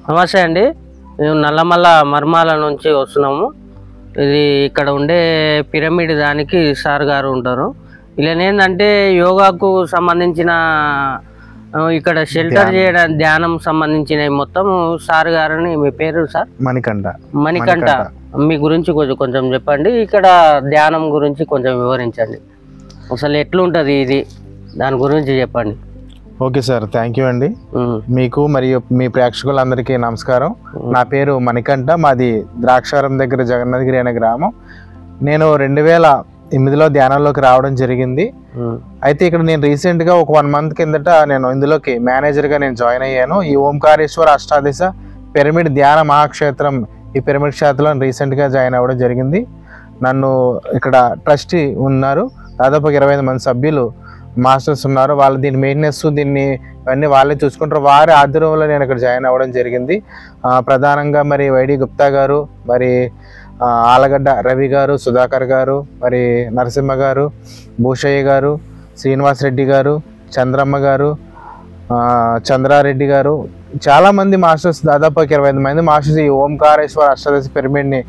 నమస్తే అండి, మేము నల్లమల్ల మర్మాల నుంచి వస్తున్నాము. ఇది ఇక్కడ ఉండే పిరమిడ్ దానికి సార్ గారు ఉంటారు. ఇలా ఏంటంటే యోగాకు సంబంధించిన ఇక్కడ షెల్టర్ చేయడం ధ్యానం సంబంధించిన మొత్తం సార్ గారని. మీ పేరు సార్? మణికంఠ. మీ గురించి కొంచెం చెప్పండి. ఇక్కడ ధ్యానం గురించి కొంచెం వివరించండి. అసలు ఎట్లుంటది ఇది, దాని గురించి చెప్పండి. ఓకే సార్, థ్యాంక్ యూ అండి. మీకు మరియు మీ ప్రేక్షకులందరికీ నమస్కారం. నా పేరు మణికంఠ, మాది ద్రాక్షారం దగ్గర జగన్నాథగిరి అనే గ్రామం. నేను 2008లో ధ్యానంలోకి రావడం జరిగింది. అయితే ఇక్కడ నేను రీసెంట్గా ఒక 1 month కిందట నేను ఇందులోకి మేనేజర్గా నేను జాయిన్ అయ్యాను. ఈ ఓంకారేశ్వర అష్టాదశ పిరమిడ్ ధ్యాన మహాక్షేత్రం, ఈ పిరమిడ్ క్షేత్రంలో రీసెంట్గా జాయిన్ అవ్వడం జరిగింది. నన్ను ఇక్కడ ట్రస్టీ ఉన్నారు, దాదాపు 25 మంది సభ్యులు మాస్టర్స్ ఉన్నారు. వాళ్ళు దీని మెయింటెనెన్స్ దీన్ని అన్నీ వాళ్ళే చూసుకుంటారు. వారి ఆధ్వర్యంలో నేను ఇక్కడ జాయిన్ అవ్వడం జరిగింది. ప్రధానంగా మరి వైడి గుప్తా గారు, మరి ఆలగడ్డ రవి గారు, సుధాకర్ గారు, మరి నరసింహ గారు, భూషయ్య గారు, శ్రీనివాస్ రెడ్డి గారు, చంద్రమ్మ గారు, చంద్రారెడ్డి గారు, చాలామంది మాస్టర్స్, దాదాపు 25 మంది మాస్టర్స్ ఈ ఓంకారేశ్వర అష్టాదశ పిరమిడ్ని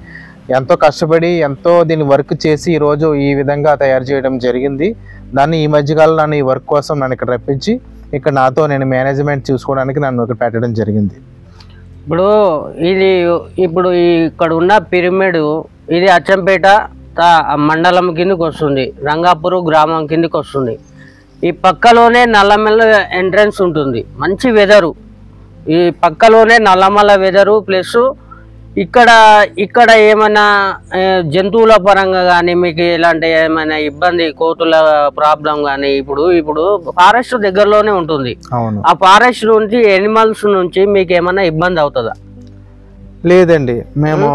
ఎంతో కష్టపడి ఎంతో దీన్ని వర్క్ చేసి ఈరోజు ఈ విధంగా తయారు చేయడం జరిగింది. దాన్ని ఈ మధ్యకాలంలో నన్ను ఈ వర్క్ కోసం నన్ను ఇక్కడ రప్పించి ఇక్కడ నాతో నేను మేనేజ్మెంట్ చూసుకోవడానికి నన్ను ఇక్కడ పెట్టడం జరిగింది. ఇప్పుడు ఇక్కడ ఉన్న పిరమిడ్ ఇది అచ్చంపేట మండలం కిందకి వస్తుంది, రంగాపూర్ గ్రామం కిందకి వస్తుంది. ఈ పక్కలోనే నల్లమల్ల ఎంట్రన్స్ ఉంటుంది. మంచి వెదరు, ఈ పక్కలోనే నల్లమల్ల వెదరు. ప్లస్ ఇక్కడ ఏమైనా జంతువుల పరంగా కానీ మీకు ఎలాంటి ఏమైనా ఇబ్బంది, కోతుల ప్రాబ్లం కానీ ఇప్పుడు ఫారెస్ట్ దగ్గరలోనే ఉంటుంది. ఆ ఫారెస్ట్ నుంచి ఎనిమల్స్ నుంచి మీకు ఏమైనా ఇబ్బంది అవుతుందా? లేదండి, మేము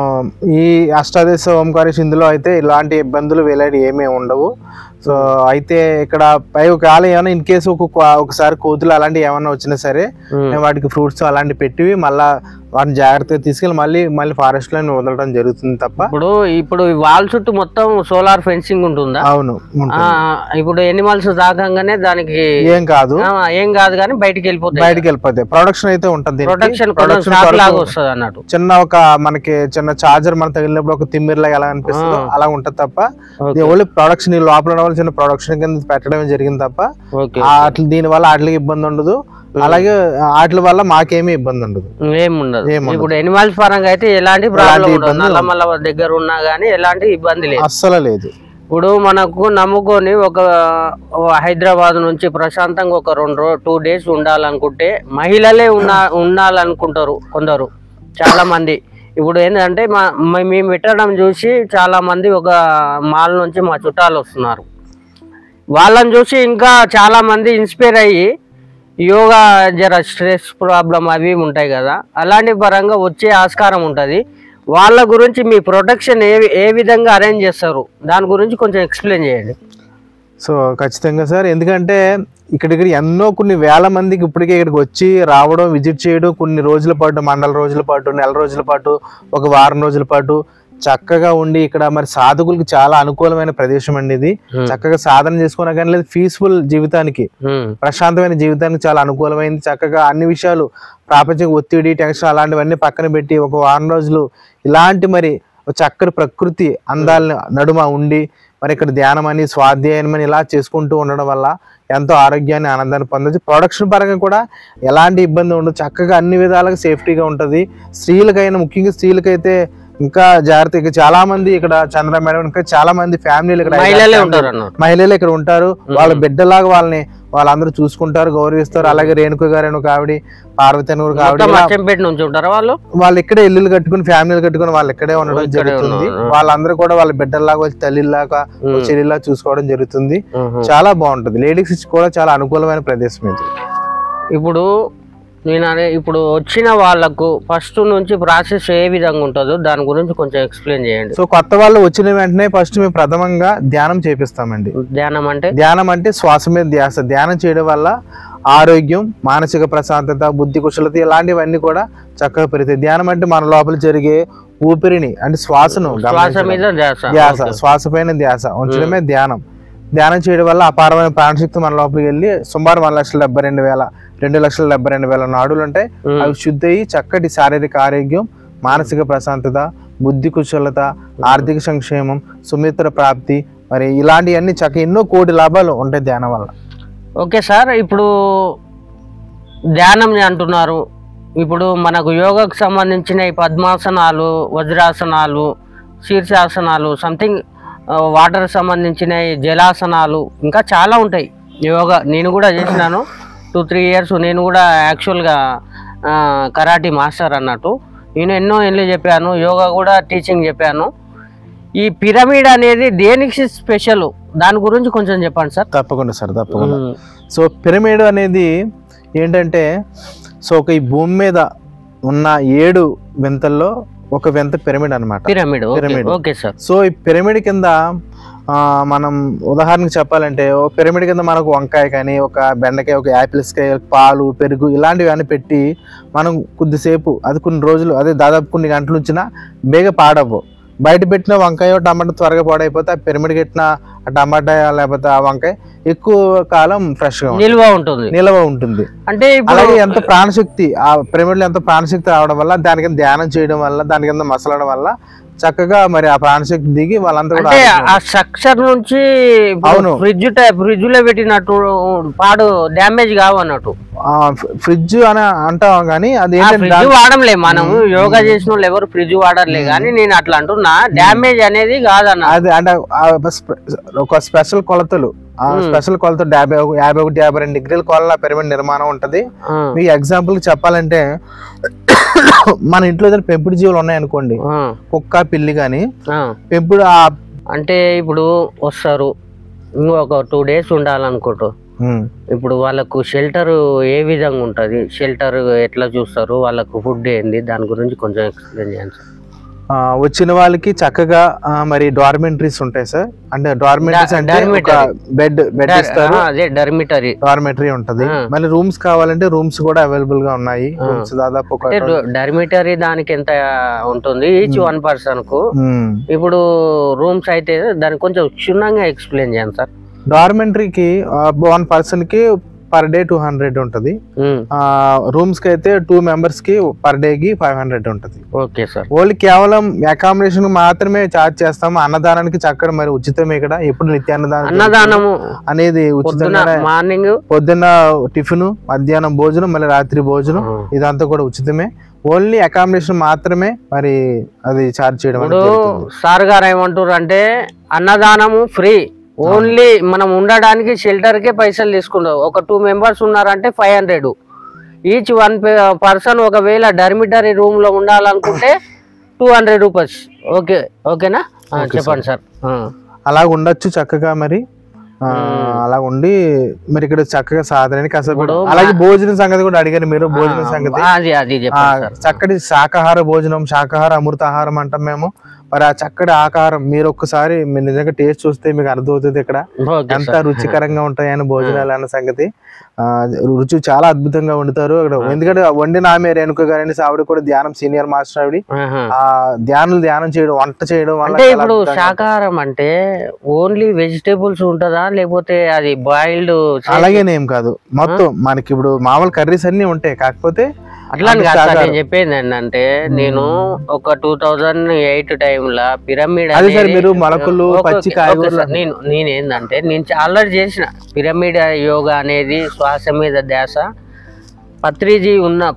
ఈ అష్టాదశ ఓంకారేశ్వర ఇందులో అయితే ఇలాంటి ఇబ్బందులు వేలాడి ఏమీ ఉండవు. సో అయితే ఇక్కడ పై ఒకవేళ ఏమైనా ఇన్ కేసు ఒకసారి కోతులు అలాంటివి ఏమైనా వచ్చినా సరే మేము వాటికి ఫ్రూట్స్ అలాంటివి పెట్టి మళ్ళీ వాటిని జాగ్రత్తగా తీసుకెళ్ళి మళ్ళీ ఫారెస్ట్ లో వదలడం జరుగుతుంది తప్ప. ఇప్పుడు వాల్ చుట్టూ మొత్తం సోలార్ ఫెన్సింగ్ ఉంటుందా? అవును. ఇప్పుడు ఎనిమల్స్ తాకంగానే దానికి ఏం కాదు కానీ బయటికి వెళ్ళిపోతాయి. ప్రొడక్షన్ అయితే ఉంటుంది. వస్తుంది అన్నట్టు. చిన్న ఒక మనకి చిన్న చార్జర్ మన తగిలినప్పుడు ఒక తిమ్మిరిలాగా ఎలా అనిపిస్తుందో అలా ఉంటది తప్ప ఓన్లీ ప్రొడక్షన్ లోపల చిన్న ప్రొడక్షన్ కింద పెట్టడమే జరిగింది తప్ప దీని వల్ల వాటికి ఇబ్బంది ఉండదు. అలాగే వాటి వల్ల మాకేమీ ఇబ్బంది ఉండదు. ఇప్పుడు ఎనిమల్స్ పరంగా అయితే ఎలాంటి నల్లమల్ల దగ్గర ఉన్నా గానీ ఎలాంటి ఇబ్బంది లేదు, అస్సలు లేదు. ఇప్పుడు మనకు నమ్ముకొని ఒక హైదరాబాద్ నుంచి ప్రశాంతంగా ఒక 2 days ఉండాలనుకుంటే మహిళలే ఉండాలనుకుంటారు కొందరు, చాలా మంది. ఇప్పుడు ఏంటంటే మేము పెట్టడం చూసి చాలా మంది ఒక మాల్ నుంచి మా చుట్టాలు వస్తున్నారు. వాళ్ళని చూసి ఇంకా చాలా మంది ఇన్స్పైర్ అయ్యి యోగా జర స్ట్రెస్ ప్రాబ్లం అవి ఉంటాయి కదా, అలాంటి పరంగా వచ్చే ఆస్కారం ఉంటుంది. వాళ్ళ గురించి మీ ప్రొటెక్షన్ ఏ విధంగా అరేంజ్ చేస్తారు, దాని గురించి కొంచెం ఎక్స్ప్లెయిన్ చేయండి. సో ఖచ్చితంగా సార్, ఎందుకంటే ఇక్కడ ఎన్నో కొన్ని వేల మందికి ఇప్పటికే ఇక్కడికి వచ్చి రావడం, విజిట్ చేయడం, కొన్ని రోజుల పాటు, మండల రోజుల పాటు, నెల రోజుల పాటు, ఒక వారం రోజుల పాటు చక్కగా ఉండి ఇక్కడ మరి సాధకులకు చాలా అనుకూలమైన ప్రదేశం అండి ఇది. చక్కగా సాధన చేసుకున్నా కానీ లేదు పీస్ఫుల్ జీవితానికి, ప్రశాంతమైన జీవితానికి చాలా అనుకూలమైంది. చక్కగా అన్ని విషయాలు, ప్రాపంచిక ఒత్తిడి, టెన్షన్ అలాంటివన్నీ పక్కన పెట్టి ఒక వారం రోజులు ఇలాంటి మరి చక్కటి ప్రకృతి అందాలని నడుమ ఉండి మరి ఇక్కడ ధ్యానం అని, స్వాధ్యాయం అని ఇలా చేసుకుంటూ ఉండడం వల్ల ఎంతో ఆరోగ్యాన్ని, ఆనందాన్ని పొందొచ్చు. ప్రొడక్షన్ పరంగా కూడా ఎలాంటి ఇబ్బంది ఉండదు. చక్కగా అన్ని విధాలుగా సేఫ్టీగా ఉంటుంది. స్త్రీలకైనా, ముఖ్యంగా స్త్రీలకైతే ఇంకా జాగ్రత్త. చాలా మంది ఇక్కడ చంద్ర మేడం ఇంకా చాలా మంది ఫ్యామిలీలు ఇక్కడ మహిళలు ఇక్కడ ఉంటారు. వాళ్ళ బిడ్డలాగా వాళ్ళందరూ చూసుకుంటారు, గౌరవిస్తారు. అలాగే రేణుక గారు ఒక ఆవిడ, పార్వతి అని ఒక ఆవిడ, వాళ్ళు ఇక్కడే ఇల్లులు కట్టుకుని, ఫ్యామిలీలు కట్టుకుని వాళ్ళు ఇక్కడే ఉండడం జరుగుతుంది. వాళ్ళందరూ కూడా వాళ్ళ బిడ్డల్లాగా, తల్లిలాగా, చెల్లిలా చూసుకోవడం జరుగుతుంది. చాలా బాగుంటుంది. లేడీస్ కూడా చాలా అనుకూలమైన ప్రదేశం ఇది. ఇప్పుడు వచ్చిన వాళ్ళకు ఫస్ట్ నుంచి ప్రాసెస్ ఏ విధంగా ఉంటుందో దాని గురించి కొంచెం ఎక్స్ప్లెయిన్ చేయండి. సో కొత్త వాళ్ళు వచ్చిన వెంటనే ఫస్ట్ మేము ప్రథమంగా ధ్యానం చేపిస్తామండి. ధ్యానం అంటే శ్వాస మీద ధ్యాస. ధ్యానం చేయడం వల్ల ఆరోగ్యం, మానసిక ప్రశాంతత, బుద్ధి కుశలత ఇలాంటివన్నీ కూడా చక్కగా పెరుగుతాయి. ధ్యానం అంటే మన లోపల జరిగే ఊపిరిని అంటే శ్వాసను, ధ్యాస, శ్వాస పైన ధ్యాస ఉంచడమే ధ్యానం. ధ్యానం చేయడం వల్ల అపారమైన ప్రాణశక్తి మన లోపలికి వెళ్ళి సుమారు 2,72,000 నాడులు ఉంటాయి. అవి శుద్ధి అయ్యి చక్కటి శారీరక ఆరోగ్యం, మానసిక ప్రశాంతత, బుద్ధి కుశలత, ఆర్థిక సంక్షేమం, సుమిత్ర ప్రాప్తి, మరి ఇలాంటివన్నీ చక్కగా ఎన్నో కోటి లాభాలు ఉంటాయి ధ్యానం వల్ల. ఓకే సార్, ఇప్పుడు ధ్యానం అంటున్నారు, ఇప్పుడు మనకు యోగాకు సంబంధించిన ఈ పద్మాసనాలు, వజ్రాసనాలు, శీర్షాసనాలు, సంథింగ్ వాటర్ సంబంధించిన జలాసనాలు ఇంకా చాలా ఉంటాయి యోగా. నేను కూడా చేసినాను 2-3 years. నేను కూడా యాక్చువల్గా కరాటీ మాస్టర్ అన్నట్టు. నేను ఎన్నో ఏళ్ళు చెప్పాను, యోగా కూడా టీచింగ్ చెప్పాను. ఈ పిరమిడ్ అనేది దేనికి స్పెషల్, దాని గురించి కొంచెం చెప్పండి సార్. తప్పకుండా సార్, తప్పకుండా. సో పిరమిడ్ అనేది ఏంటంటే, సో ఒక ఈ భూమి మీద ఉన్న 7 వింతల్లో ఒక వింత పిరమిడ్ అనమాట. పిరమిడ్. Okay sir. సో ఈ పిరమిడ్ కింద మనం ఉదాహరణకు చెప్పాలంటే, ఓ పిరమిడ్ కింద మనకు వంకాయ కానీ, ఒక బెండకాయ, ఒక యాపిల్స్కాయ, పాలు, పెరుగు ఇలాంటివి అన్నీ పెట్టి మనం కొద్దిసేపు, అది కొన్ని రోజులు, అదే దాదాపు కొన్ని గంటలు ఉంచినా బేగ పాడవు. బయట పెట్టిన వంకాయ టమాటా త్వరగా పాడైపోతే, ఆ పిరమిడ్ పెట్టిన ఆ టమాటా లేకపోతే ఆ వంకాయ ఎక్కువ కాలం ఫ్రెష్ గా నిల్వ ఉంటుంది. అంటే అలాగే ఎంత ప్రాణశక్తి ఆ పిరమిడ్ లో, ఎంత ప్రాణశక్తి రావడం వల్ల, దాని కింద ధ్యానం చేయడం వల్ల, దాని కింద మసలడం వల్ల చక్కగా మరి ఆ ప్రాణశక్తి దిగి వాళ్ళంతా కూడా ఆ స్ట్రక్చర్ నుంచి ఫ్రిడ్జ్ లో పెట్టినట్టు పాడు డ్యామేజ్ కావన్నట్టు. ఫ్రిడ్జ్ అని అంటాం కానీ అది ఫ్రిడ్జ్ వాడంలే, మనం యోగా చేసిన వాళ్ళు ఎవరు ఫ్రిడ్జ్ వాడర్లే, కానీ నేను అట్లా అంటున్నా, డ్యామేజ్ అనేది కాదన్న. అది అంటే ఒక స్పెషల్ కొలతలు, స్పెషల్ కొలత 51-52 డిగ్రీల కొలల పిరమిడ్ నిర్మాణం ఉంటది. మీకు ఎగ్జాంపుల్ చెప్పాలంటే, మన ఇంట్లో ఏదైనా పెంపుడు జీవులు ఉన్నాయనుకోండి, కుక్క, పిల్లి కానీ పెంపుడు, అంటే ఇప్పుడు వస్తారు ఇంకొక 2 days ఉండాలనుకుంటూ, ఇప్పుడు వాళ్ళకు షెల్టర్ ఏ విధంగా ఉంటది, షెల్టర్ ఎట్లా చూస్తారు, వాళ్ళకు ఫుడ్ ఏంది, దాని గురించి కొంచెం ఎక్స్ప్లెయిన్ చేయండి సార్. వచ్చిన వాళ్ళకి చక్కగా మరి డార్మెంటరీస్ ఉంటాయి సార్. అంటే డార్మెంటరీస్ అంటే బెడ్ ఇస్తారు, డార్మెంటరీ ఉంటది. మళ్ళీ రూమ్స్ కావాలంటే రూమ్స్ కూడా అవైలబుల్ గా ఉన్నాయి. దాదాపు డార్మెంటరీ దానికి ఎంత ఉంటుంది ఈచ్ 1 person కు? ఇప్పుడు రూమ్స్ అయితే దానికి కొంచెం క్షుణ్ణంగా ఎక్స్ప్లెయిన్ చేయండి సార్. డార్మెంటరీకి 1 person కి పర్ డే 200 ఉంటది. రూమ్స్ కి అయితే 2 members కి పర్ డే కి 500 ఉంటది. Okay sir. ఓన్లీ కేవలం అకామిడేషన్ మాత్రమే చార్జ్ చేస్తాము. అన్నదానానికి చక్కగా మరి ఉచితమే. ఇక్కడ ఎప్పుడు అన్నదానము అనేది ఉచితంగా. మార్నింగ్, పొద్దున్న టిఫిన్, మధ్యాహ్నం భోజనం, మళ్ళీ రాత్రి భోజనం, ఇదంతా కూడా ఉచితమే. ఓన్లీ అకామిడేషన్ మాత్రమే మరి అది చార్జ్ చేయడం. సార్ గారు ఏమంటారు అంటే, అన్నదానము ఫ్రీ, ఓన్లీ మనం ఉండడానికి షెల్టర్ కే పైసలు తీసుకుంటాం. ఒక 2 members ఉన్నారంటే 500 ఈచ్ 1 person. ఒకవేళ డర్మిటరీ రూమ్ లో ఉండాలనుకుంటే 200 rupees. ఓకేనా? చెప్పండి సార్. అలా ఉండొచ్చు చక్కగా. మరి అలా ఉండి మరి ఇక్కడ చక్కగా సాధనని కష్టపడు. అలాగే భోజనం సంగతి కూడా అడిగారు మీరు. భోజనం సంగతి చక్కటి శాకాహార భోజనం, శాకాహార అమృతాహారం అంటాం మేము. మరి ఆ చక్కటి ఆకారం మీరు ఒక్కసారి మీరు నిజంగా టేస్ట్ చూస్తే మీకు అర్థమవుతుంది ఇక్కడ ఎంత రుచికరంగా ఉంటాయని భోజనాలు అన్న సంగతి. రుచి చాలా అద్భుతంగా వండుతారు అక్కడ. ఎందుకంటే వండిన ఆమె రేణుక గారి ఆవిడ కూడా ధ్యానం సీనియర్ మాస్టర్. ఆవిడ ఆ ధ్యానం చేయడం, వంట చేయడం వల్ల. ఇప్పుడు శాకాహారం అంటే ఓన్లీ వెజిటేబుల్స్ ఉంటుందా, లేకపోతే అది బాయిల్డ్? అలాగేనేం కాదు, మొత్తం మనకి ఇప్పుడు మామూలు కర్రీస్ అన్ని ఉంటాయి. కాకపోతే అట్లా నేను చెప్పేది ఏంటంటే, నేను ఒక 2008 టైంలో పిరమిడ్ మీరు మొలకలు, పచ్చి కాయగూరలు, నేనేందంటే నేను ఆల్రెడీ చేసిన పిరమిడ్ యోగా అనేది శ్వాస మీద ధ్యాస.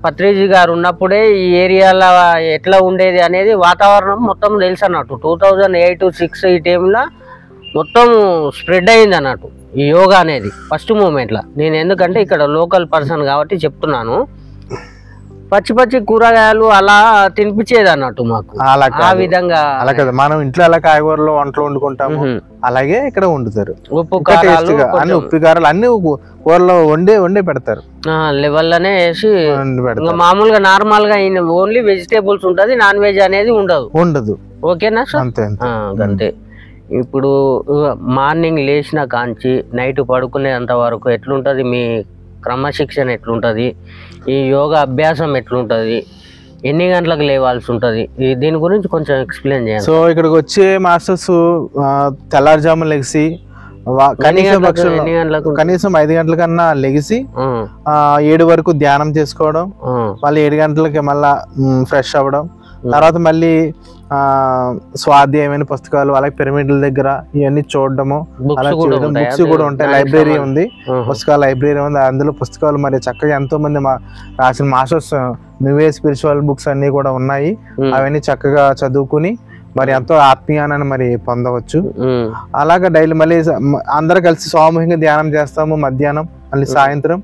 పత్రిజీ గారు ఉన్నప్పుడే ఈ ఏరియాలో ఎట్లా ఉండేది అనేది వాతావరణం మొత్తం తెలుసు అన్నట్టు. 2008-06 ఈ టైంలో మొత్తం స్ప్రెడ్ అయింది అన్నట్టు ఈ యోగా అనేది ఫస్ట్ మూమెంట్లో. నేను ఎందుకంటే ఇక్కడ లోకల్ పర్సన్ కాబట్టి చెప్తున్నాను. పచ్చి కూరగాయలు అలా తినిపించేది అన్నట్టు మాకు. ఆ విధంగా అలా కదా, మనం ఇంట్లో ఎలా కాయగూరలు వంటలు వండుకుంటాము అలాగే ఇక్కడ వండుతారు. ఉప్పు కారాలు అన్ని కూరలో వండే పెడతారు. లెవెల్లోనే వేసి మామూలుగా నార్మల్ గా ఓన్లీ వెజిటేబుల్స్ ఉంటది, నాన్ వెజ్ అనేది ఉండదు. ఓకేనా సార్? అంతే. ఇప్పుడు మార్నింగ్ లేచిన కాంచి నైట్ పడుకునేంత వరకు ఎట్లుంటది మీ క్రమశిక్షణ, ఎట్లుంటది ఈ యోగా అభ్యాసం, ఎట్లుంటది, ఎన్ని గంటలకు లేవాల్సి ఉంటది, దీని గురించి కొంచెం ఎక్స్ప్లెయిన్ చేయండి. సో ఇక్కడికి వచ్చే మాస్టర్స్ తెల్లారుజామున లెగిసి కనీసం 5 గంటల కన్నా లెగిసి 7 వరకు ధ్యానం చేసుకోవడం, మళ్ళీ 7 గంటలకి మళ్ళా ఫ్రెష్ అవ్వడం, తర్వాత మళ్ళీ స్వాధ్యాయమైన పుస్తకాలు అలాగే పిరమిడ్ల దగ్గర ఇవన్నీ చూడడము, అలా చేయడం. బుక్స్ కూడా ఉంటాయి, లైబ్రరీ ఉంది, పుస్తకాల లైబ్రరీ ఉంది, అందులో పుస్తకాలు మరి చక్కగా ఎంతో మంది రాసిన మాస్టర్స్ న్యూ స్పిరిచువల్ బుక్స్ అన్ని కూడా ఉన్నాయి. అవన్నీ చక్కగా చదువుకుని మరి ఎంతో ఆత్మీయాన్ని మరి పొందవచ్చు. అలాగా డైలీ మళ్ళీ అందరూ కలిసి సామూహికంగా ధ్యానం చేస్తాము. మధ్యాహ్నం మళ్ళీ సాయంత్రం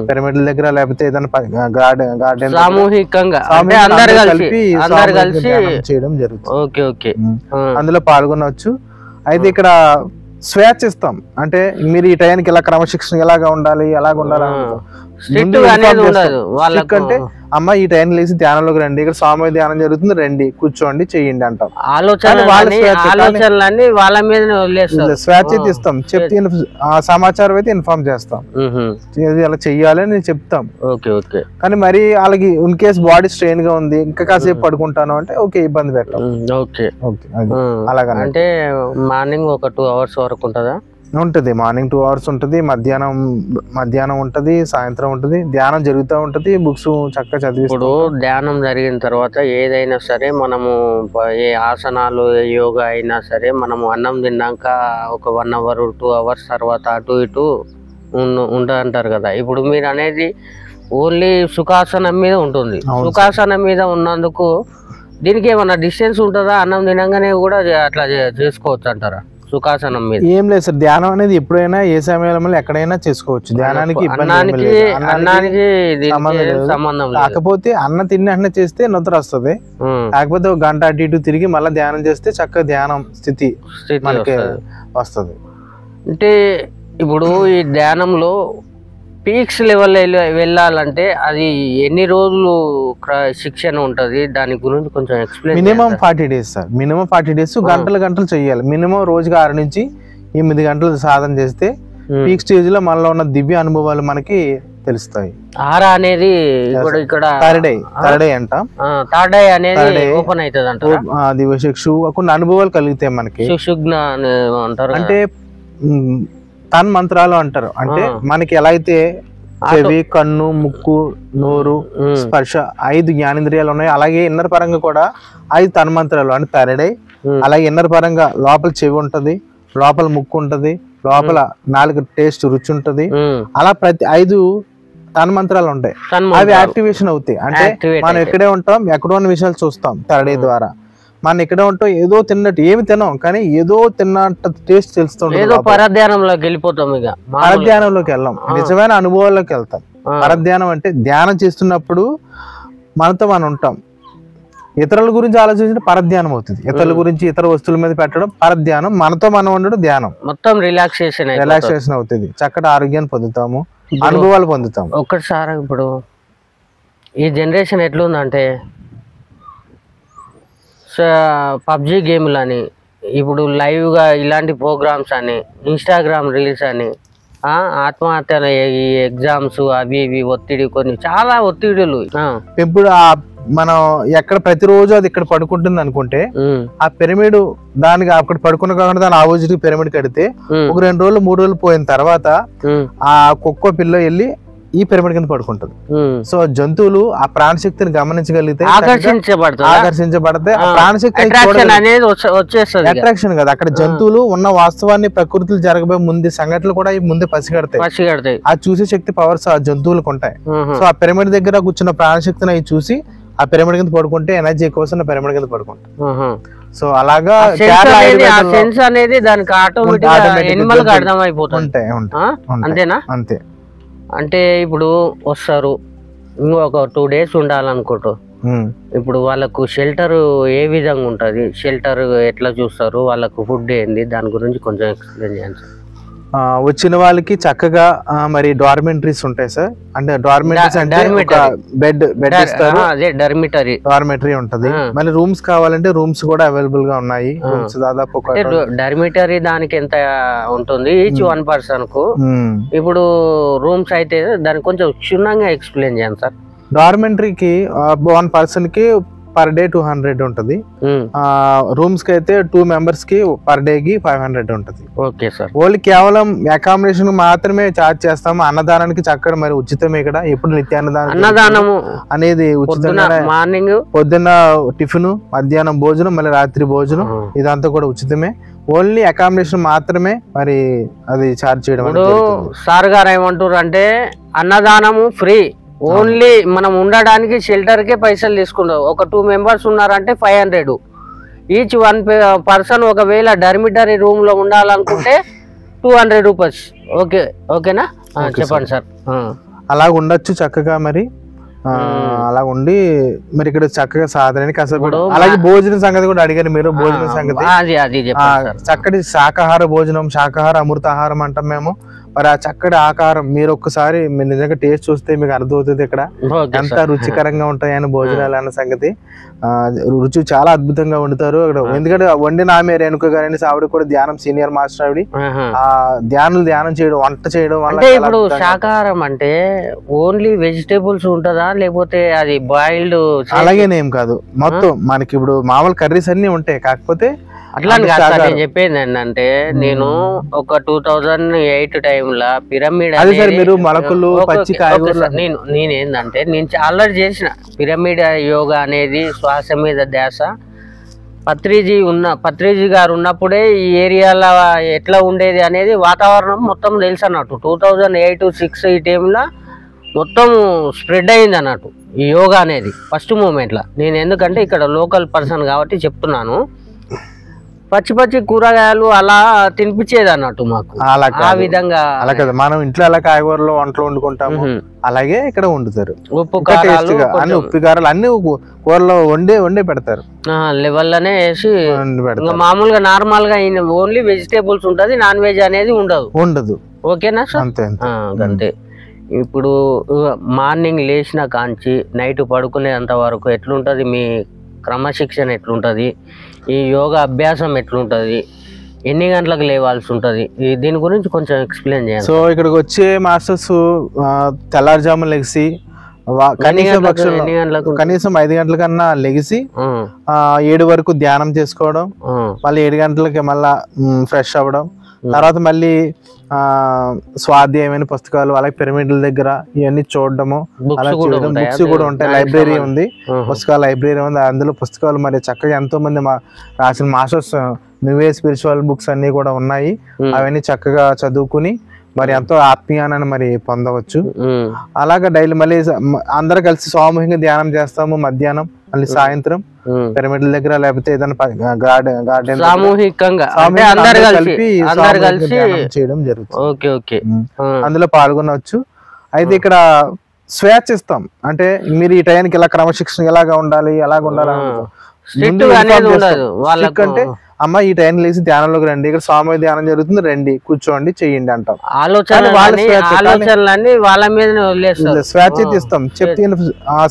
పిరమిడ్ల దగ్గర లేకపోతే ఏదైనా గార్డెన్ సామూహికంగా కలిసి చేయడం జరుగుతుంది. అందులో పాల్గొనవచ్చు. అయితే ఇక్కడ స్వేచ్ఛ ఇస్తాం, అంటే మీరు ఈ టైంకి ఇలా క్రమశిక్షణ ఎలాగా ఉండాలి, ఎలాగ ఉండాలి అంటే అమ్మ ఈ టైం లేసి ధ్యానంలోకి రండి, ఇక్కడ సామూహిక ధ్యానం జరుగుతుంది, రండి కూర్చోండి చెయ్యండి అంటాం. వాళ్ళ మీద స్వేచ్ఛ ఇస్తాం, చెప్తే సమాచారం అయితే ఇన్ఫార్మ్ చేస్తాం, అలా చెయ్యాలి అని చెప్తాం. కానీ మరి వాళ్ళకి ఇన్ కేస్ బాడీ స్ట్రెయిన్ గా ఉంది, ఇంకా కాసేపు పడుకుంటాను అంటే ఓకే, ఇబ్బంది పెట్టాం. అలాగా అంటే మార్నింగ్ ఒక 2 hours వరకు ఉంటుందా? ఉంటుంది. మార్నింగ్ 2 hours ఉంటుంది, మధ్యాహ్నం ఉంటుంది, సాయంత్రం ఉంటుంది, ధ్యానం జరుగుతూ ఉంటుంది, బుక్స్ చక్కగా చదివి. ఇప్పుడు ధ్యానం జరిగిన తర్వాత ఏదైనా సరే మనము ఏ ఆసనాలు యోగా అయినా సరే మనము అన్నం తిన్నాక ఒక 1 hour 2 hours తర్వాత అటు ఇటు ఉంటుందంటారు కదా. ఇప్పుడు మీరు అనేది ఓన్లీ సుఖాసనం మీద ఉంటుంది. సుఖాసనం మీద ఉన్నందుకు దీనికి ఏమన్నా డిస్టెన్స్ ఉంటుందా? అన్నం తినగానే కూడా అట్లా చేసుకోవచ్చు అంటారా సుఖాసనం మీద? ఏం లేదు సార్, ధ్యానం అనేది ఎప్పుడైనా ఏ సమయంలో ఎక్కడైనా చేసుకోవచ్చు. ధ్యానానికి సంబంధం. కాకపోతే అన్నం తిన్న చేస్తే నిద్ర వస్తుంది, కాకపోతే 1 గంట అటు ఇటు తిరిగి మళ్ళీ ధ్యానం చేస్తే చక్కగా ధ్యానం స్థితి మనకి వస్తుంది. అంటే ఇప్పుడు ఈ ధ్యానంలో పీక్స్ లెవెల్ వెళ్ళాలంటే అది ఎన్ని రోజులు శిక్షణ ఉంటది? దాని గురించి కొంచెం explain. Minimum 40 days sir, minimum 40 days, గంటలు చేయాలి. మినిమం రోజుకి 6 నుంచి 8 గంటలు సాధన చేస్తే పీక్ స్టేజ్ లో మనలో ఉన్న దివ్య అనుభవాలు మనకి తెలుస్తాయి. ఆరా అనేది ఇక్కడ థర్డ్ ఐ అంటాం. థర్డ్ ఐ అనేది ఓపెన్ అవుతుంది అంట. దివ్యశిక్షు కొన్ని అనుభవాలు కలుగుతాయి మనకి. అంటారు అంటే తన్ మంత్రాలు అంటారు. అంటే మనకి ఎలా అయితే చెవి, కన్ను, ముక్కు, నోరు, స్పర్శ 5 జ్ఞానేంద్రియాలు ఉన్నాయి, అలాగే ఇన్నర్ పరంగా కూడా 5 తన్మంత్రాలు అంటే థర్డ్ ఐ. అలాగే ఇన్నర్ పరంగా లోపల చెవి ఉంటది, లోపల ముక్కు ఉంటది, లోపల 4 టేస్ట్ రుచి ఉంటది. అలా ప్రతి 5 తన్మంత్రాలు ఉంటాయి, అవి యాక్టివేషన్ అవుతాయి. అంటే మనం ఎక్కడే ఉంటాం, ఎక్కడో ఉన్న విషయాలు చూస్తాం థర్డ్ ఐ ద్వారా. మనం ఇక్కడ ఉంటాం, ఏదో తిన్నట్టు ఏమి తినాం కానీ ఏదో తిన్నట్టు టేస్ట్ తెలుస్తుంటాం. పరధ్యానంలోకి వెళ్ళిపోతాం. ఇక పరధ్యానంలోకి వెళ్ళాం, నిజమైన అనుభవాల్లోకి వెళ్తాం. పరధ్యానం అంటే ధ్యానం చేస్తున్నప్పుడు మనతో మనం ఉంటాం. ఇతరుల గురించి ఆలోచించడం పరధ్యానం అవుతుంది. ఇతరుల గురించి ఇతర వస్తువుల మీద పెట్టడం పరధ్యానం. మనతో మనం ఉండడం ధ్యానం. మొత్తం రిలాక్సేషన్ అవుతుంది. చక్కటి ఆరోగ్యాన్ని పొందుతాము, అనుభవాలు పొందుతాము. ఒక్కసారి ఇప్పుడు ఈ జనరేషన్ ఎట్లుందంటే పబ్జీ గేమ్లు అని, ఇప్పుడు లైవ్గా ఇలాంటి ప్రోగ్రామ్స్ అని, ఇన్స్టాగ్రామ్ రీల్స్ అని, ఆత్మహత్యలు, ఈ ఎగ్జామ్స్ అవి ఇవి ఒత్తిడి, కొన్ని చాలా ఒత్తిడులు. ఇప్పుడు మనం ఎక్కడ ప్రతిరోజు అది ఇక్కడ పడుకుంటుంది అనుకుంటే ఆ పిరమిడ్ దానికి అక్కడ పడుకున్న కాకుండా దాని ఆపోజిట్ పిరమిడ్ కడితే ఒక 2 రోజులు 3 రోజులు పోయిన తర్వాత ఆ కుక్క పిల్ల వెళ్ళి ఈ పిరమిడ్ కింద పడుకుంటది. సో జంతువులు ఆ ప్రాణశక్తిని గమనించగలిగితే ఆకర్షించబడితే ప్రాణశక్తి అట్రాక్షన్ కదా. అక్కడ జంతువులు ఉన్న వాస్తవాన్ని ప్రకృతిలో జరగబోయే ముందు సంఘటనలు కూడా ముందే పసిగడతాయి. ఆ చూసే శక్తి పవర్స్ ఆ జంతువులకు ఉంటాయి. సో ఆ పిరమిడ్ దగ్గర కూర్చున్న ప్రాణశక్తిని అవి చూసి ఆ పిరమిడ్ కింద పడుకుంటే ఎనర్జీ కోసం పిరమిడ్ కింద పడుకుంటాం. సో అలాగా అంతేనా? అంతే. అంటే ఇప్పుడు వస్తారు, ఇంకొక 2 days ఉండాలనుకుంటారు. ఇప్పుడు వాళ్ళకు షెల్టర్ ఏ విధంగా ఉంటది? షెల్టర్ ఎట్లా చూస్తారు? వాళ్ళకు ఫుడ్ ఏంది? దాని గురించి కొంచెం ఎక్స్ప్లెయిన్ చేయండి. వచ్చిన వాళ్ళకి చక్కగా మరి డార్మెంటరీస్ ఉంటాయి సార్. అంటే డార్మెంటరీస్ అంటే బెడ్ డార్మెంటరీ ఉంటది. మళ్ళీ రూమ్స్ కావాలంటే రూమ్స్ కూడా అవైలబుల్ గా ఉన్నాయి. రూమ్స్ దాదాపు డార్మెంటరీ దానికి ఎంత ఉంటుంది ఈచ్ 1 person కు? ఇప్పుడు రూమ్స్ అయితే దానికి కొంచెం క్షుణ్ణంగా ఎక్స్ప్లెయిన్ చేయండి సార్. డార్మెంటరీకి 1 person కి పర్ డే 200 ఉంటది. రూమ్స్ కి అయితే 2 members కి పర్ డే కి 500 ఉంటది. Okay sir. ఓన్లీ కేవలం అకామిడేషన్ మాత్రమే చార్జ్ చేస్తాము. అన్నదానానికి చక్కగా మరి ఉచితమే ఇక్కడ. ఎప్పుడు అన్నదానము అనేది ఉచితంగా. మార్నింగ్ పొద్దున్న టిఫిన్, మధ్యాహ్నం భోజనం, మళ్ళీ రాత్రి భోజనం ఇదంతా కూడా ఉచితమే. ఓన్లీ అకామిడేషన్ మాత్రమే మరి అది చార్జ్ చేయడం. సార్ గారు ఏమంటారు అంటే అన్నదానము ఫ్రీ, ఓన్లీ మనం ఉండడానికి షెల్టర్ కే పైసలు తీసుకుంటారు. ఒక 2 members ఉన్నారంటే 500 ఈచ్ 1 person. ఒకవేళ డర్మిటరీ రూమ్ లో ఉండాలనుకుంటే 200 రూపీస్. ఓకే, ఓకేనా? చెప్పండి సార్. అలా ఉండొచ్చు చక్కగా మరి. అలా ఉండి మరి ఇక్కడ చక్కగా సాధనని కష్టపడు. అలాగే భోజనం సంగతి కూడా అడిగారు మీరు. భోజనం సంగతి చక్కటి శాకాహార భోజనం, శాకాహార అమృతాహారం అంటాం మేము. మరి ఆ చక్కటి ఆకారం మీరు ఒక్కసారి నిజంగా టేస్ట్ చూస్తే మీకు అర్థమవుతుంది ఇక్కడ ఎంత రుచికరంగా ఉంటాయని భోజనాలు అన్న సంగతి. రుచి చాలా అద్భుతంగా వండుతారు అక్కడ. ఎందుకంటే వండిన ఆమె రేణుక గారి ఆవిడ కూడా ధ్యానం సీనియర్ మాస్టర్ ఆవిడ. ఆ ధ్యానం చేయడం, వంట చేయడం వల్ల. ఇప్పుడు శాకాహారం అంటే ఓన్లీ వెజిటేబుల్స్ ఉంటుందా లేకపోతే అది బాయిల్డ్? అలాగేనేం కాదు, మొత్తం మనకి ఇప్పుడు మామూలు కర్రీస్ అన్ని ఉంటాయి. కాకపోతే అట్లా నేను చెప్పేది ఏంటంటే, నేను ఒక 2008 టైంలో పిరమిడ్ నేనేందంటే నేను ఆల్రెడీ చేసిన పిరమిడ్ యోగా అనేది శ్వాస మీద ధ్యాస. పత్రిజీ గారు ఉన్నప్పుడే ఈ ఏరియాలో ఎట్లా ఉండేది అనేది వాతావరణం మొత్తం తెలుసు అన్నట్టు. 2008-06 ఈ టైంలో మొత్తం స్ప్రెడ్ అయింది అన్నట్టు ఈ యోగా అనేది ఫస్ట్ మూమెంట్లో. నేను ఎందుకంటే ఇక్కడ లోకల్ పర్సన్ కాబట్టి చెప్తున్నాను. పచ్చి కూరగాయలు అలా తినిపించేది అన్నట్టు మాకు. ఆ విధంగా అలా కదా మనం ఇంట్లో అలా కాయగూరలు వంటలు వండుకుంటాము, అలాగే ఇక్కడ వండుతారు. ఉప్పు కారాలు అన్ని కూరలో వండే పెడతారు. లెవెల్లోనే వేసి మామూలుగా నార్మల్ గా ఓన్లీ వెజిటేబుల్స్ ఉంటది, నాన్ వెజ్ అనేది ఉండదు. ఓకేనా సార్? అంతే. ఇప్పుడు మార్నింగ్ లేచిన కాంచి నైట్ పడుకునేంత వరకు ఎట్లుంటది మీ క్రమశిక్షణ, ఎట్లుంటది ఈ యోగా అభ్యాసం, ఎట్లుంటది, ఎన్ని గంటలకు లేవాల్సి ఉంటది, దీని గురించి కొంచెం ఎక్స్ప్లెయిన్ చేయండి. సో ఇక్కడికి వచ్చే మాస్టర్స్ తెల్లారుజామున లెగిసి కనీసం 5 గంటల కన్నా లెగిసి 7 వరకు ధ్యానం చేసుకోవడం, మళ్ళీ 7 గంటలకి మళ్ళా ఫ్రెష్ అవ్వడం, తర్వాత మళ్ళీ స్వాధ్యాయమైన పుస్తకాలు, అలాగే పిరమిడ్ల దగ్గర ఇవన్నీ చూడడము, అలా చేయడం. బుక్స్ కూడా ఉంటాయి, లైబ్రరీ ఉంది, పుస్తకాల లైబ్రరీ ఉంది. అందులో పుస్తకాలు మరి చక్కగా ఎంతో మంది రాసిన masters new age spiritual books అన్ని కూడా ఉన్నాయి. అవన్నీ చక్కగా చదువుకుని మరి ఎంతో ఆత్మీయాన్ని మరి పొందవచ్చు. అలాగా డైలీ మళ్ళీ అందరూ కలిసి సామూహికంగా ధ్యానం చేస్తాము. మధ్యాహ్నం మళ్ళీ సాయంత్రం పిరమిడ్ల దగ్గర లేకపోతే ఏదైనా గార్డెన్ సామూహికంగా కలిపి చేయడం జరుగుతుంది. అందులో పాల్గొనవచ్చు. అయితే ఇక్కడ స్వేచ్ఛ ఇస్తాం. అంటే మీరు ఈ టైంకి ఇలా క్రమశిక్షణ ఎలాగా ఉండాలి, ఎలాగ ఉండాలి అంటే అమ్మ ఈ టైం లేసి ధ్యానంలోకి రండి, ఇక్కడ స్వామి ధ్యానం జరుగుతుంది, రండి కూర్చోండి చెయ్యండి అంటాం. స్వేచ్ఛ ఇస్తాం. చెప్తే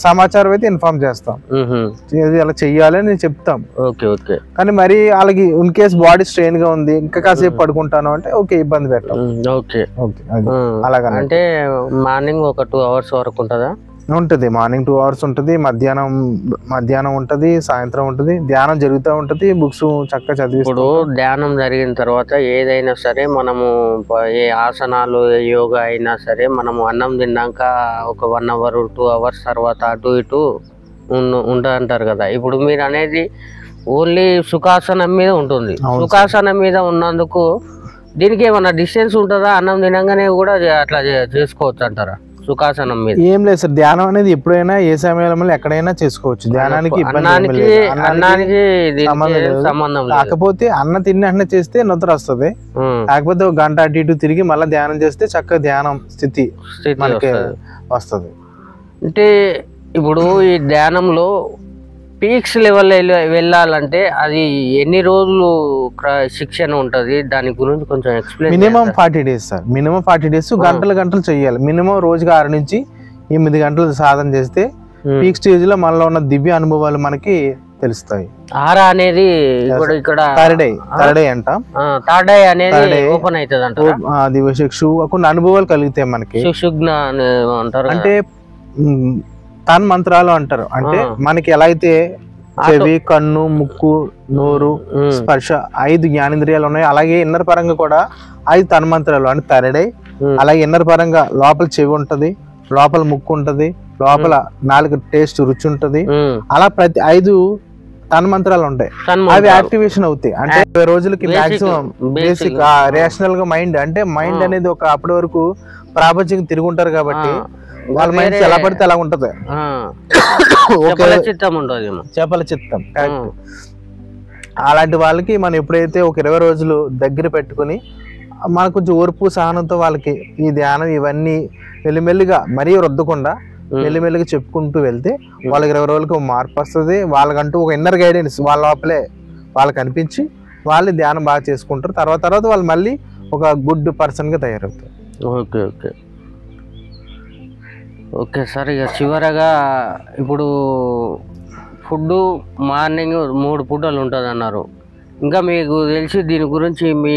సమాచారం అయితే ఇన్ఫార్మ్ చేస్తాం, అలా చెయ్యాలి అని చెప్తాం. కానీ మరి వాళ్ళకి ఇన్ కేస్ బాడీ స్ట్రెయిన్ గా ఉంది, ఇంకా కాసేపు పడుకుంటాను అంటే ఓకే, ఇబ్బంది పెట్టాం. అలాగా అంటే మార్నింగ్ ఒక 2 hours వరకు ఉంటుందా? ఉంటది. మార్నింగ్ 2 hours ఉంటది, మధ్యాహ్నం ఉంటది, సాయంత్రం ఉంటది. ధ్యానం జరుగుతూ ఉంటది, బుక్స్ చక్కగా చదివి. ఇప్పుడు ధ్యానం జరిగిన తర్వాత ఏదైనా సరే మనము ఏ ఆసనాలు యోగా అయినా సరే మనము అన్నం తిన్నాక ఒక 1 hour 2 hours తర్వాత అటు ఇటు ఉంటారంటారు కదా. ఇప్పుడు మీరు అనేది ఓన్లీ సుఖాసనం మీద ఉంటుంది. సుఖాసనం మీద ఉన్నందుకు దీనికి ఏమన్నా డిస్టెన్స్ ఉంటుందా? అన్నం తినగానే కూడా అట్లా చేసుకోవచ్చు అంటారా సుఖాసనం మీద? ఏం లేదు సార్, ధ్యానం అనేది ఎప్పుడైనా ఏ సమయంలో ఎక్కడైనా చేసుకోవచ్చు. ధ్యానానికి సంబంధం. కాకపోతే అన్న తిన్న అన్న చేస్తే నిద్ర వస్తుంది. కాకపోతే 1 గంట అటు ఇటు తిరిగి మళ్ళీ ధ్యానం చేస్తే చక్కగా ధ్యానం స్థితి మనకి వస్తుంది. అంటే ఇప్పుడు ఈ ధ్యానంలో పీక్స్ లెవెల్ వెళ్ళాలంటే అది ఎన్ని రోజులు శిక్షణ ఉంటది? దాని గురించి కొంచెం explain. Minimum 40 days sir. Minimum 40 days గంటలు చెయ్యాలి. మినిమం రోజుకి 6 నుంచి 8 గంటలు సాధన చేస్తే పీక్ స్టేజ్ లో మనలో ఉన్న దివ్య అనుభవాలు మనకి తెలుస్తాయి. ఆరా అనేది ఇక్కడ థర్డ్ ఐ అంటాం. థర్డ్ ఐ అనేది ఓపెన్ అవుతుంది అంటారు. కొన్ని అనుభవాలు కలిగితే మనకి అంటే తన్ మంత్రాలు అంటారు. అంటే మనకి ఎలా అయితే చెవి, కన్ను, ముక్కు, నోరు, స్పర్శ 5 జ్ఞానేంద్రియాలు ఉన్నాయి. అలాగే ఇన్నర్ పరంగా కూడా 5 తన్మంత్రాలు అంటే తరడై, అలాగే ఇన్నర్ పరంగా లోపల చెవి ఉంటది, లోపల ముక్కు ఉంటది, లోపల 4 టేస్ట్ రుచి ఉంటది. అలా ప్రతి 5 తన్మంత్రాలు ఉంటాయి. అవి యాక్టివేషన్ అవుతాయి. అంటే 20 రోజులకి మాక్సిమం బేసిక్ రేషనల్ గా మైండ్, అంటే మైండ్ అనేది ఒక అప్పటి వరకు ప్రాపంచికంగా తిరుగుంటారు కాబట్టి వాళ్ళ మైండ్ ఎలా పడితే అలా ఉంటది. చేపల చిత్తం. అలాంటి వాళ్ళకి మనం ఎప్పుడైతే ఒక 20 రోజులు దగ్గర పెట్టుకుని మనకు కొంచెం ఓర్పు సహనంతో వాళ్ళకి ఈ ధ్యానం ఇవన్నీ మెల్లిమెల్లిగా మరీ రుద్దకుండా మెల్లిమెల్లిగా చెప్పుకుంటూ వెళ్తే వాళ్ళకి 20 రోజులకు మార్పు వస్తుంది. వాళ్ళకంటూ ఒక ఇన్నర్ గైడెన్స్ వాళ్ళ లోపలే వాళ్ళకి అనిపించి వాళ్ళు ధ్యానం బాగా చేసుకుంటారు. తర్వాత వాళ్ళు మళ్ళీ ఒక గుడ్ పర్సన్ గా తయారవుతారు. Okay okay okay sir. ఇక చివరగా ఇప్పుడు ఫుడ్ మార్నింగ్ 3 పూటలు ఉంటుంది అన్నారు. ఇంకా మీకు తెలిసి దీని గురించి మీ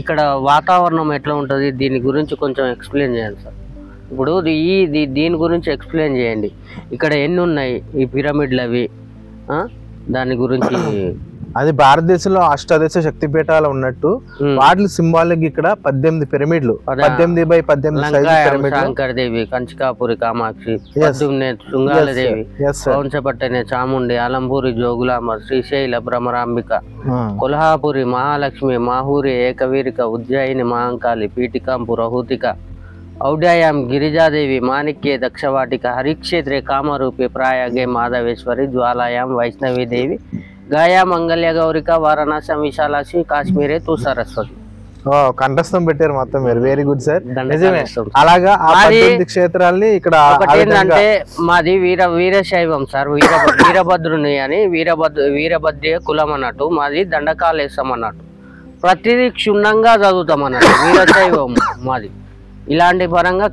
ఇక్కడ వాతావరణం ఎట్లా ఉంటుంది, దీని గురించి కొంచెం ఎక్స్ప్లెయిన్ చేయండి సార్. ఇప్పుడు దీని గురించి ఎక్స్ప్లెయిన్ చేయండి. ఇక్కడ ఎన్ని ఉన్నాయి ఈ పిరమిడ్లు అవి, దాని గురించి. అది భారతదేశంలో అష్టాదశ శక్తిపీఠాలు ఉన్నట్టు వాటి సింబాలిక్ ఇక్కడ 18 పిరమిడ్లు, 18x18 శంకరదేవి, కంచికాపురి కామాక్షి, శృంగాలదేవి, వంశపట్టనే చాముండి, అలంపూరి జోగులాంబ, శ్రీశైల భ్రమరాంబిక, కొల్హాపురి మహాలక్ష్మి, మాహూరి ఏకవీరిక, ఉజ్జయిని మహంకాళి, పీఠికాం పురహూతిక, ఔడ్యాయాం గిరిజాదేవి, మాణిక్యే దక్షవాటిక, హరిక్షేత్రే కామరూపి, ప్రయాగే మాధవేశ్వరి, జ్వాలాయాం వైష్ణవీదేవి, గాయా మంగళ్య గౌరిక, వారణాసి విశాలాక్షి, కాశ్మీరే తూ సరస్వతి. కంఠస్థం పెట్టారు మొత్తం మీరు. Very good sir. నిజమే. అలాగా క్షేత్రాల్ని ఇక్కడ ఏంటంటే మాది వీరశైవం సార్. వీరభద్రుని అని వీరభద్ర కులం అన్నట్టు. మాది దండకాలేసం అన్నట్టు. ప్రతిదీ క్షుణ్ణంగా చదువుతాం అన్నట్టు. వీరశైవం మాది. ఇలాంటి పరంగా